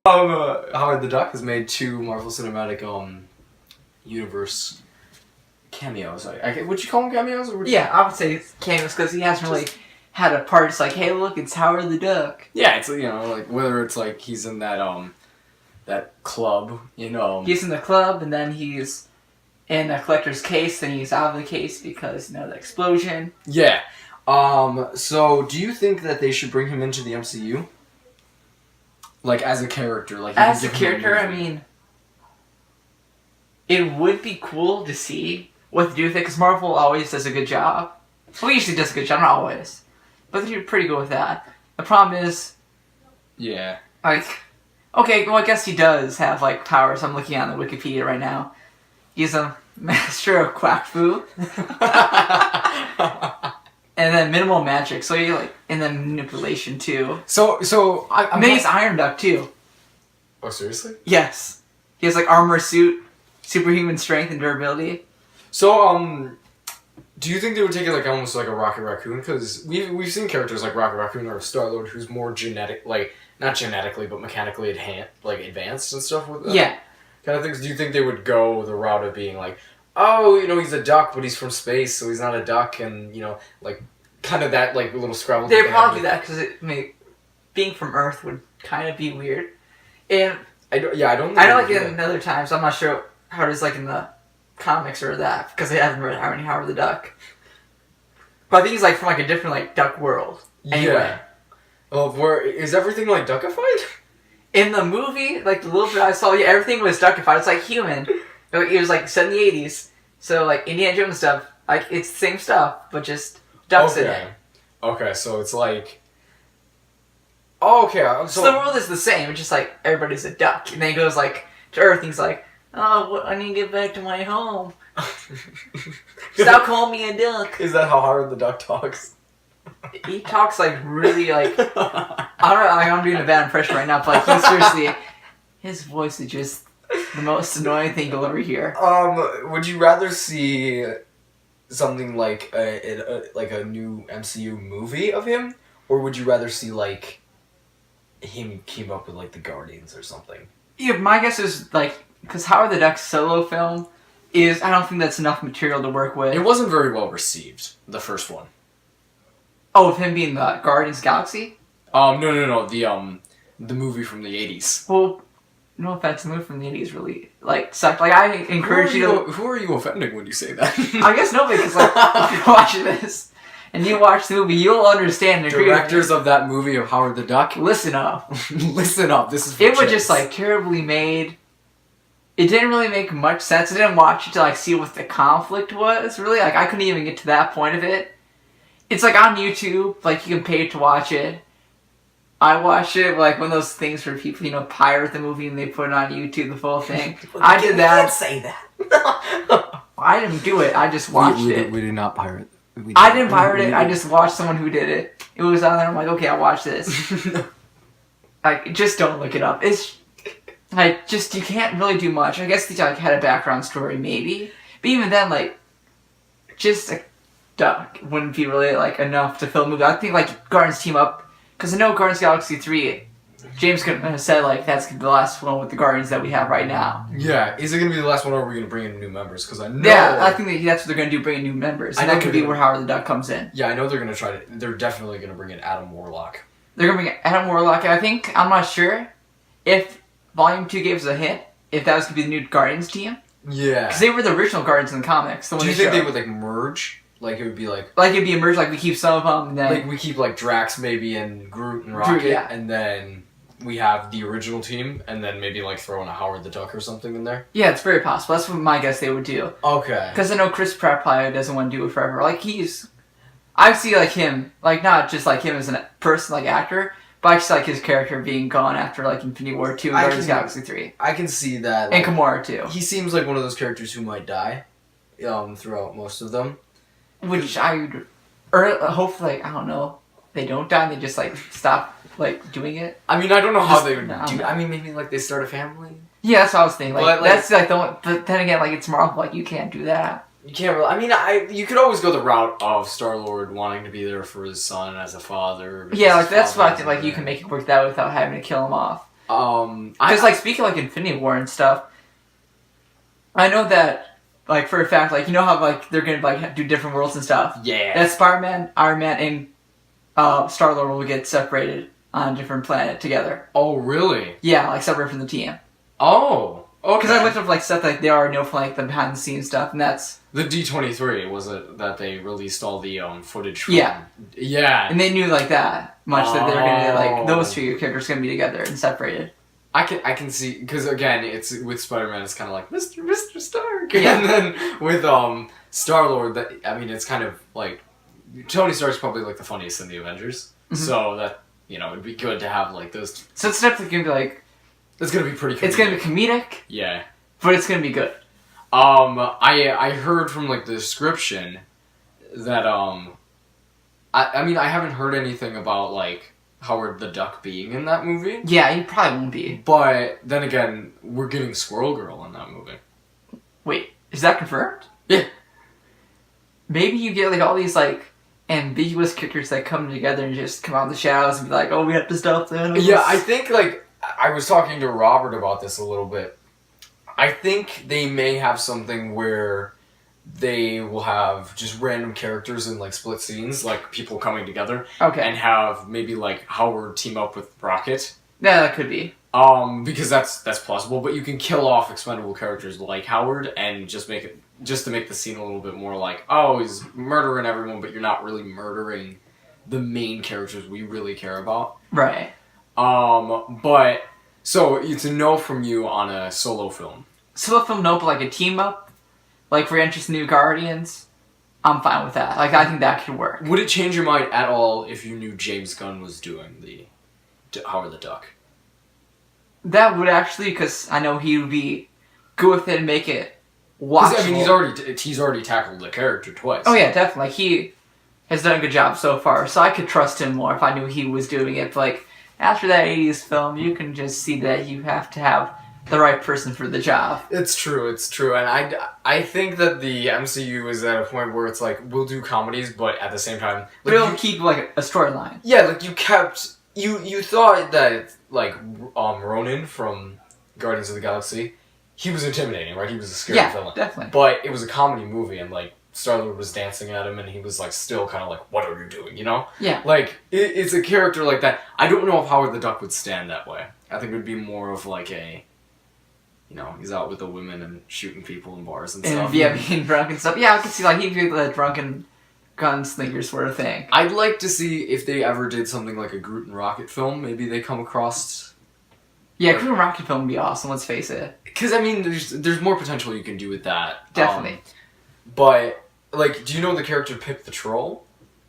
Howard the Duck has made 2 Marvel Cinematic Universe cameos. Would you call them cameos? Or yeah, I would say cameos because he hasn't really had a part. It's like, hey, look, it's Howard the Duck. Yeah, it's like whether it's like he's in that club, He's in the club, and then he's in a collector's case, and he's out of the case because the explosion. Yeah. So do you think that they should bring him into the MCU? Like as a character, as a character, I mean, it would be cool to see what to do with it because Marvel always does a good job. Well, usually does a good job, not always, but they do pretty good with that. The problem is, yeah, okay, well, I guess he does have powers. I'm looking on the Wikipedia right now. He's a master of quack fu. And then minimal magic, so you and then manipulation too. So I mean, he's Iron Duck too. Oh, seriously? Yes, he has armor suit, superhuman strength and durability. So do you think they would take it almost like a Rocket Raccoon? Because we've seen characters like Rocket Raccoon or Star-Lord who's more genetic, not genetically but mechanically advanced and stuff with that. Yeah. Kind of things. Do you think they would go the route of being oh, he's a duck, but he's from space, so he's not a duck, and, kind of that, little Scrabble. They'd probably do that, because, being from Earth would kind of be weird. And I don't like it in other times. I'm not sure how it is, in the comics or that, because they haven't read Howard the Duck. But I think he's, from, a different, duck world. Anyway. Yeah. Oh, where, is everything, duckified? In the movie, the little bit I saw, yeah, everything was duckified. It's, human. It was set in the 80s, so Indiana Jones stuff, it's the same stuff, but just ducks in it. Okay, so it's so the world is the same, it's just everybody's a duck, and then he goes to Earth, and he's oh, I need to get back to my home. Stop calling me a duck. Is that how Howard the Duck talks? He talks really I don't know, I'm doing a bad impression right now, but he seriously, his voice is just the most annoying thing you'll ever hear. Would you rather see something like a new MCU movie of him, or would you rather see him keep up with the Guardians or something? Yeah, my guess is because Howard the Duck's solo film is, I don't think that's enough material to work with. It wasn't very well received, the first one. Oh, with him being the Guardians Galaxy? No, the movie from the 80s. Well, no offense, the movie from the 80s really, sucked. I encourage you to... Who are you offending when you say that? I guess nobody, because, if you're watching this, and you watch the movie, you'll understand and agree. Directors of that movie of Howard the Duck, listen up. Listen up, this is for It was just, terribly made. It didn't really make much sense. I didn't watch it to, see what the conflict was, really. I couldn't even get to that point of it. It's, on YouTube, you can pay to watch it. I watched it one of those things where people, pirate the movie and they put it on YouTube, the full thing. I did that. You can't say that. I didn't do it. I just watched it. We did not pirate. I didn't pirate it. I just watched someone who did it. It was on there. I'm okay, I'll watch this. Just don't look it up. It's you can't really do much. I guess they had a background story maybe, but even then, just a duck wouldn't be really enough to fill a movie. I think Guardians team up. Because I know Guardians Galaxy 3, James Gunn has said, that's the last one with the Guardians that we have right now. Yeah, is it going to be the last one, or are we going to bring in new members? Because I know... Yeah, I think that's what they're going to do, bring in new members. And that could be where Howard the Duck comes in. Yeah, I know they're going to try to... They're definitely going to bring in Adam Warlock. They're going to bring in Adam Warlock, I'm not sure if Volume 2 gave us a hint, if that was going to be the new Guardians team. Yeah. Because they were the original Guardians in the comics. Do you think they would, merge? It would be it'd be a merge, we keep some of them, and then... we keep, Drax, maybe, and Groot and Rocket, yeah. And then we have the original team, and then maybe, throw in a Howard the Duck or something in there? Yeah, it's very possible. That's what my guess they would do. Okay. Because I know Chris Pratt probably doesn't want to do it forever. I see, him, not just, him as a person, actor, but I just his character being gone after, Infinity War 2 and Guardians Galaxy 3. I can see that. And Gamora, too. He seems like one of those characters who might die, throughout most of them. Which I would, or hopefully, I don't know, they don't die, they just, stop, doing it. I mean, I don't know how they would do. I mean, maybe, they start a family? Yeah, that's what I was thinking. That's, the one, but then again, it's Marvel, you can't do that. You can't really, you could always go the route of Star-Lord wanting to be there for his son as a father. Yeah, that's what I think, you can make it work that way without having to kill him off. Because, like, speaking of, like, Infinity War and stuff, I know that, like, for a fact, like, you know how, like, they're gonna, like, do different worlds and stuff? Yeah. That Spider-Man, Iron Man, and Star-Lord will get separated on a different planet together. Oh, really? Yeah, like, separate from the team. Oh, okay. Because I looked up, like, stuff that they already know from, like, the behind-the-scenes stuff, and that's... The D23, was it that they released all the footage from? Yeah. Yeah. And they knew, like, that much, that they were gonna, like, those two characters gonna be together and separated. I can see, because again, it's with Spider-Man, it's kind of like Mr. Stark, Yeah. and then with Star-Lord, that I mean, it's kind of like Tony Stark's probably like the funniest in the Avengers, so that it'd be good to have like those. So it's definitely gonna be like, it's gonna be pretty. Comedic. It's gonna be comedic, yeah, but it's gonna be good. I heard from like the description that I mean I haven't heard anything about like Howard the Duck being in that movie. Yeah, he probably won't be. But then again, we're getting Squirrel Girl in that movie. Wait, is that confirmed? Yeah. Maybe you get like all these like ambiguous characters that come together and just come out of the shadows and be like, oh, we have to stop Thanos. Yeah, I think like I was talking to Robert about this a little bit. I think they may have something where they will have just random characters in like split scenes, like people coming together. Okay. And have maybe like Howard team up with Rocket. Yeah, that could be. Because that's possible, but you can kill off expendable characters like Howard and just to make the scene a little bit more like, oh, he's murdering everyone, but you're not really murdering the main characters we really care about. Right. But so it's a no from you on a solo film. Solo film, no, but like a team up. Like, for interest in New Guardians, I'm fine with that. Like, I think that could work. Would it change your mind at all if you knew James Gunn was doing the Howard the Duck? That would actually, because I know he would be good with it and make it watchable. I mean, he's already tackled the character twice. Oh yeah, definitely. Like, he has done a good job so far, so I could trust him more if I knew he was doing it. But, like, after that 80s film, you can just see that you have to have the right person for the job. It's true, and I think that the MCU is at a point where it's like, we'll do comedies, but at the same time... Like, we'll keep, like, a storyline. Yeah, like, you kept... You thought that, like, Ronan from Guardians of the Galaxy, he was intimidating, right? He was a scary villain. Yeah, definitely. But it was a comedy movie, and, like, Star-Lord was dancing at him, and he was, like, still kind of like, what are you doing, you know? Yeah. Like, it's a character like that. I don't know if Howard the Duck would stand that way. I think it would be more of, like, a... he's out with the women and shooting people in bars and stuff. Yeah, being drunk and stuff. Yeah, I could see, like, he'd be the drunken gunslinger sort of thing. I'd like to see if they ever did something like a Groot and Rocket film. Maybe they come across... Yeah, Groot and Rocket film would be awesome, let's face it. Because, I mean, there's more potential you can do with that. Definitely. But, like, do you know the character Pip the Troll?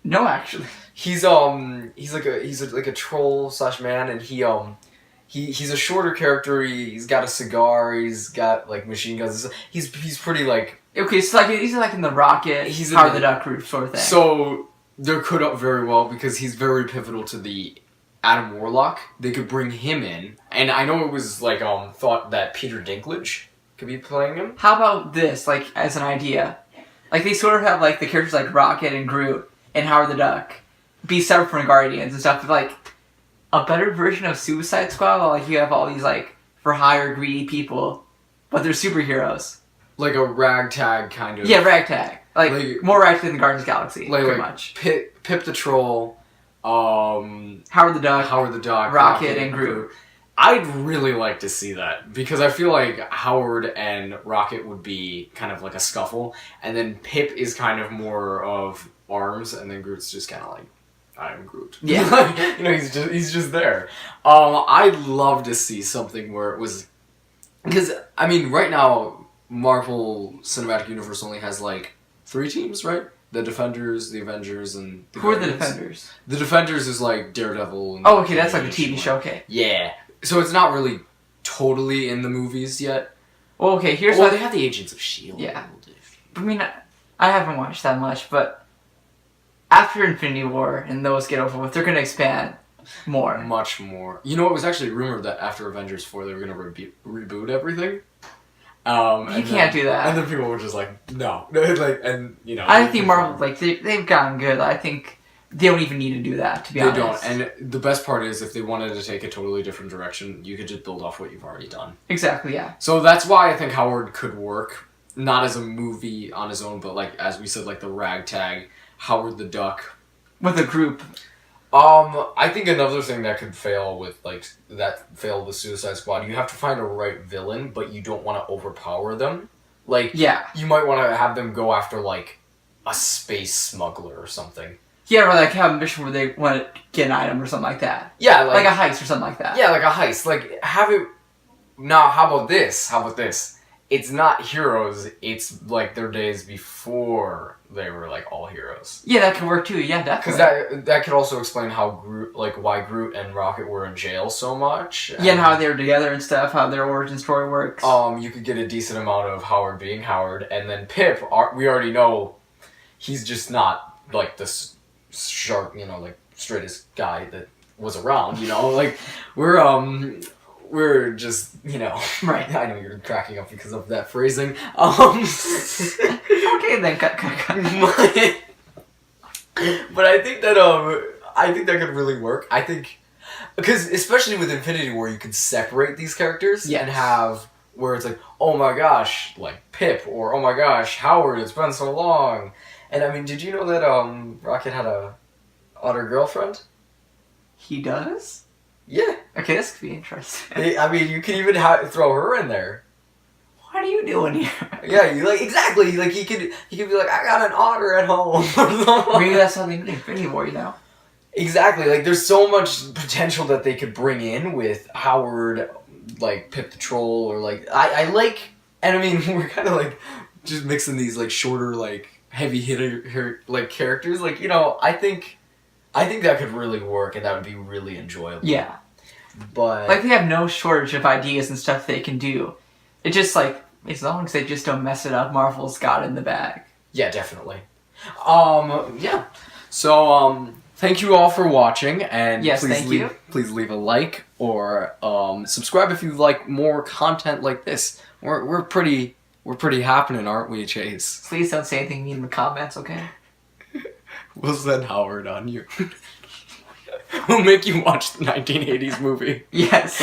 No, actually. He's like a troll / man, and he's a shorter character. He's got a cigar. He's got like machine guns. He's pretty like okay. So like he's like in the Rocket. He's Howard the Duck group sort of thing. So there could up very well because he's very pivotal to the Adam Warlock. They could bring him in, and I know it was like thought that Peter Dinklage could be playing him. How about this? Like as an idea, like they sort of have like the characters like Rocket and Groot and Howard the Duck be separate from Guardians and stuff, but like a better version of Suicide Squad, while like you have all these like for hire greedy people, but they're superheroes. Like a ragtag kind of. Yeah, ragtag. Like more ragtag than Guardians of the Galaxy. Pretty much. Pip the Troll, Howard the Duck, Rocket and Groot. I'd really like to see that because I feel like Howard and Rocket would be kind of like a scuffle, and then Pip is kind of more of arms, and then Groot's just kind of like, I'm Groot. Yeah. Like, he's just there. I'd love to see something where it was, because I mean right now Marvel Cinematic Universe only has like 3 teams, right? The Defenders, the Avengers, and the Who Guardians. are the Defenders? The Defenders is like Daredevil. And okay, that's like a TV show. Okay. Yeah. So it's not really totally in the movies yet. Well, okay, here's they have the Agents of S.H.I.E.L.D. Yeah. I mean, I haven't watched that much, but after Infinity War and those get over with, they're going to expand more. Much more. You know, it was actually rumored that after Avengers 4, they were going to reboot everything. You can't do that. And then people were just like, no. Like, and, you know. I think Marvel, like, they've gotten good. I think they don't even need to do that, to be honest. They don't. And the best part is, if they wanted to take a totally different direction, you could just build off what you've already done. Exactly, yeah. So that's why I think Howard could work, not as a movie on his own, but like, as we said, like the ragtag Howard the Duck. With a group. I think another thing that could fail with, like, that failed with Suicide Squad, you have to find a right villain, but you don't want to overpower them. Like, yeah, you might want to have them go after, like, a space smuggler or something. Yeah, or like have a mission where they want to get an item or something like that. Yeah, like a heist or something like that. Yeah, like a heist. Like, have it... Now, how about this? How about this? It's not heroes, it's, like, their days before they were, like, all heroes. Yeah, that could work too, yeah, definitely. Because that could also explain how Groot, like, why Groot and Rocket were in jail so much. Yeah, and how they were together and stuff, how their origin story works. You could get a decent amount of Howard being Howard, and then Pip, we already know he's just not, like, this sharp, you know, like, straightest guy that was around, you know? Like, we're just, you know... Right. I know you're cracking up because of that phrasing. Okay, then, cut. But I think that, could really work. I think... Because, especially with Infinity War, you could separate these characters and have... Where it's like, oh my gosh, like, Pip, or oh my gosh, Howard, it's been so long. And, I mean, did you know that, Rocket had a otter girlfriend? He does? Yeah. Okay, this could be interesting. I mean, you can even throw her in there. What are you doing here? Yeah, you exactly. Like he could be like, I got an otter at home. Maybe that's how they did Infinity War, you know? Exactly. Like there's so much potential that they could bring in with Howard, like Pip the Troll, or like I like. And I mean, we're kind of like just mixing these like shorter, like heavy hitter like characters. Like, you know, I think that could really work, and that would be really enjoyable. Yeah. But... Like, they have no shortage of ideas and stuff they can do. It just, like, as long as they just don't mess it up, Marvel's got it in the bag. Yeah, definitely. Yeah. So, thank you all for watching, and yes, please leave a like, or, subscribe if you like more content like this. We're pretty happening, aren't we, Chase? Please don't say anything mean in the comments, okay? We'll send Howard on you. We'll make you watch the 1980s movie. Yes.